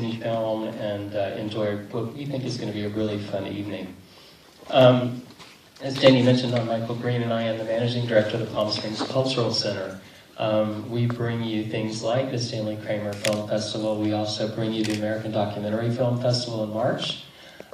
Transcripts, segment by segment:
film and enjoy what we think is going to be a really fun evening. As Jenny mentioned, I'm Michael Green, and I am the Managing Director of the Palm Springs Cultural Center. We bring you things like the Stanley Kramer Film Festival. We also bring you the American Documentary Film Festival in March,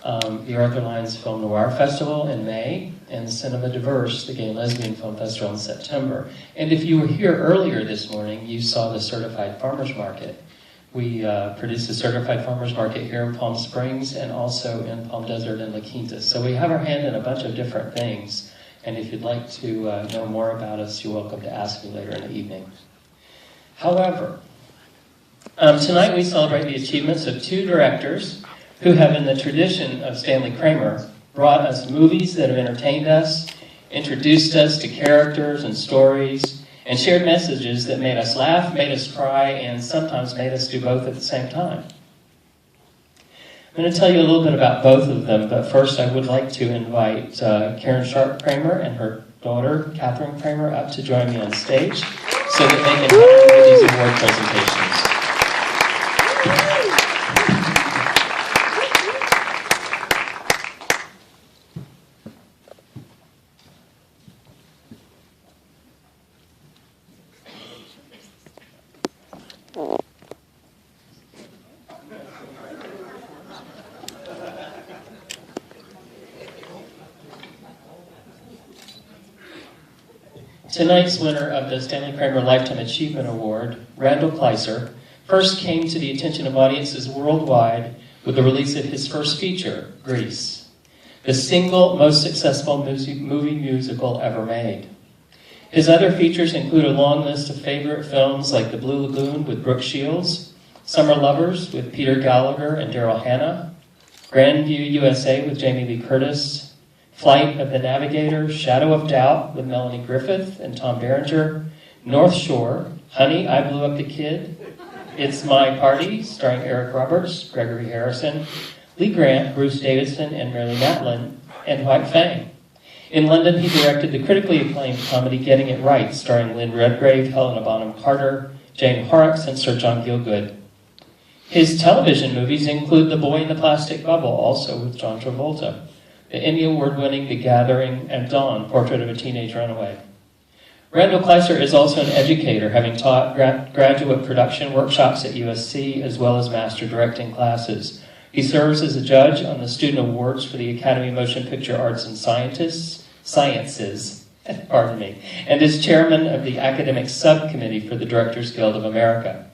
the Arthur Lyons Film Noir Festival in May, and the Cinema Diverse, the Gay and Lesbian Film Festival in September. And if you were here earlier this morning, you saw the Certified Farmers Market. We produce a Certified Farmers Market here in Palm Springs and also in Palm Desert and La Quinta. So we have our hand in a bunch of different things. And if you'd like to know more about us, you're welcome to ask me later in the evening. However, tonight we celebrate the achievements of two directors who have, in the tradition of Stanley Kramer, brought us movies that have entertained us, introduced us to characters and stories, and shared messages that made us laugh, made us cry, and sometimes made us do both at the same time. I'm going to tell you a little bit about both of them, but first I would like to invite Karen Sharp Kramer and her daughter, Katharine Kramer, up to join me on stage so that they can help me with these award presentations. Tonight's winner of the Stanley Kramer Lifetime Achievement Award, Randall Kleiser, first came to the attention of audiences worldwide with the release of his first feature, Grease, the single most successful movie musical ever made. His other features include a long list of favorite films like The Blue Lagoon with Brooke Shields, Summer Lovers with Peter Gallagher and Daryl Hannah, Grandview USA with Jamie Lee Curtis, Flight of the Navigator, Shadow of Doubt with Melanie Griffith and Tom Berenger, North Shore, Honey, I Blew Up the Kid, It's My Party, starring Eric Roberts, Gregory Harrison, Lee Grant, Bruce Davidson, and Mary Matlin, and White Fang. In London, he directed the critically acclaimed comedy Getting It Right, starring Lynn Redgrave, Helena Bonham Carter, Jane Horrocks, and Sir John Gielgud. His television movies include The Boy in the Plastic Bubble, also with John Travolta, the Emmy Award-winning The Gathering, and Dawn, Portrait of a Teenage Runaway. Randall Kleiser is also an educator, having taught graduate production workshops at USC as well as master directing classes. He serves as a judge on the student awards for the Academy of Motion Picture Arts and Sciences, and is chairman of the academic subcommittee for the Directors Guild of America.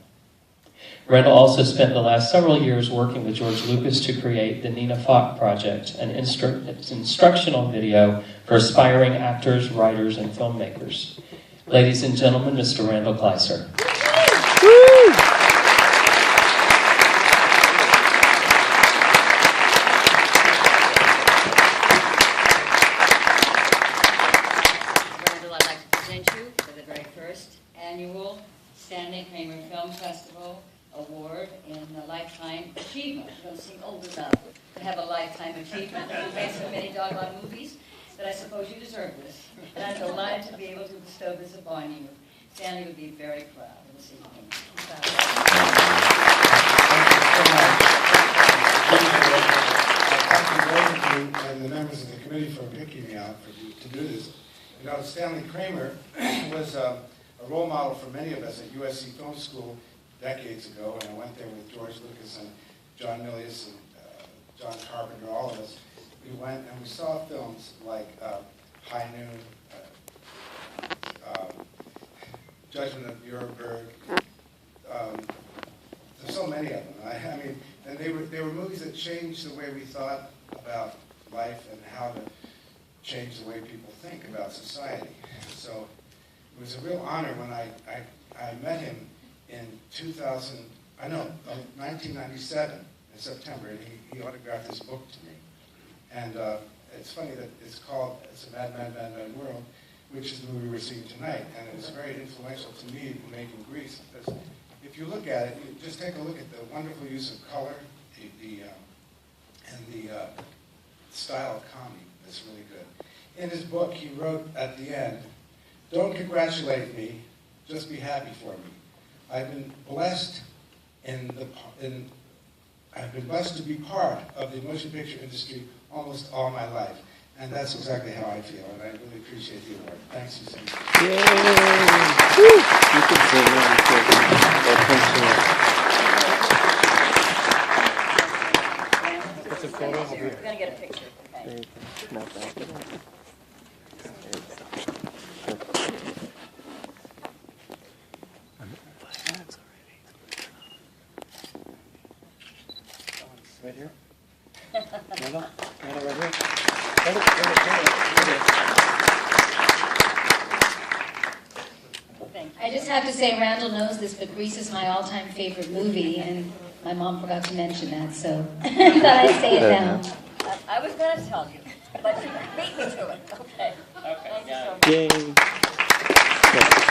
Randall also spent the last several years working with George Lucas to create the Nina Falk Project, an instructional video for aspiring actors, writers, and filmmakers. Ladies and gentlemen, Mr. Randall Kleiser. Randall, I'd like to present you for the very first annual Stanley Kramer Film Festival Award in the Lifetime Achievement. You don't seem old enough to have a Lifetime Achievement. You've made so many doggone movies that I suppose you deserve this. And I'm delighted to be able to bestow this upon you. Stanley would be very proud of this evening. Thank you and the members of the committee for picking me out to do this. You know, Stanley Kramer was a role model for many of us at USC Film School decades ago, and I went there with George Lucas and John Milius and John Carpenter, all of us. We went and we saw films like High Noon, Judgment of Nuremberg. There's so many of them. I mean, and they were movies that changed the way we thought about life and how to change the way people think about society. So it was a real honor when I met him in 1997 in September, and he autographed this book to me. And it's funny that it's a Mad, Mad, Mad, Mad World, which is the movie we're seeing tonight. And it was very influential to me in making Grease, because if you look at it, you just take a look at the wonderful use of color, and the style of comedy that's really good. In his book, he wrote at the end, "Don't congratulate me, just be happy for me. I've been blessed in I've been blessed to be part of the motion picture industry almost all my life. And that's exactly how I feel, and I really appreciate the award. Thanks, Susan. Yay! Woo! You can sing now. That's a photo. We're going to get a picture. Okay. Not bad. Right here? Randall? Randall, right here? Thank you. I just have to say, Randall knows this, but Grease is my all-time favorite movie, and my mom forgot to mention that, so I thought I'd say it now. I was going to tell you, but you beat me to it. Okay. Okay, Thank you got so it. much. Yay!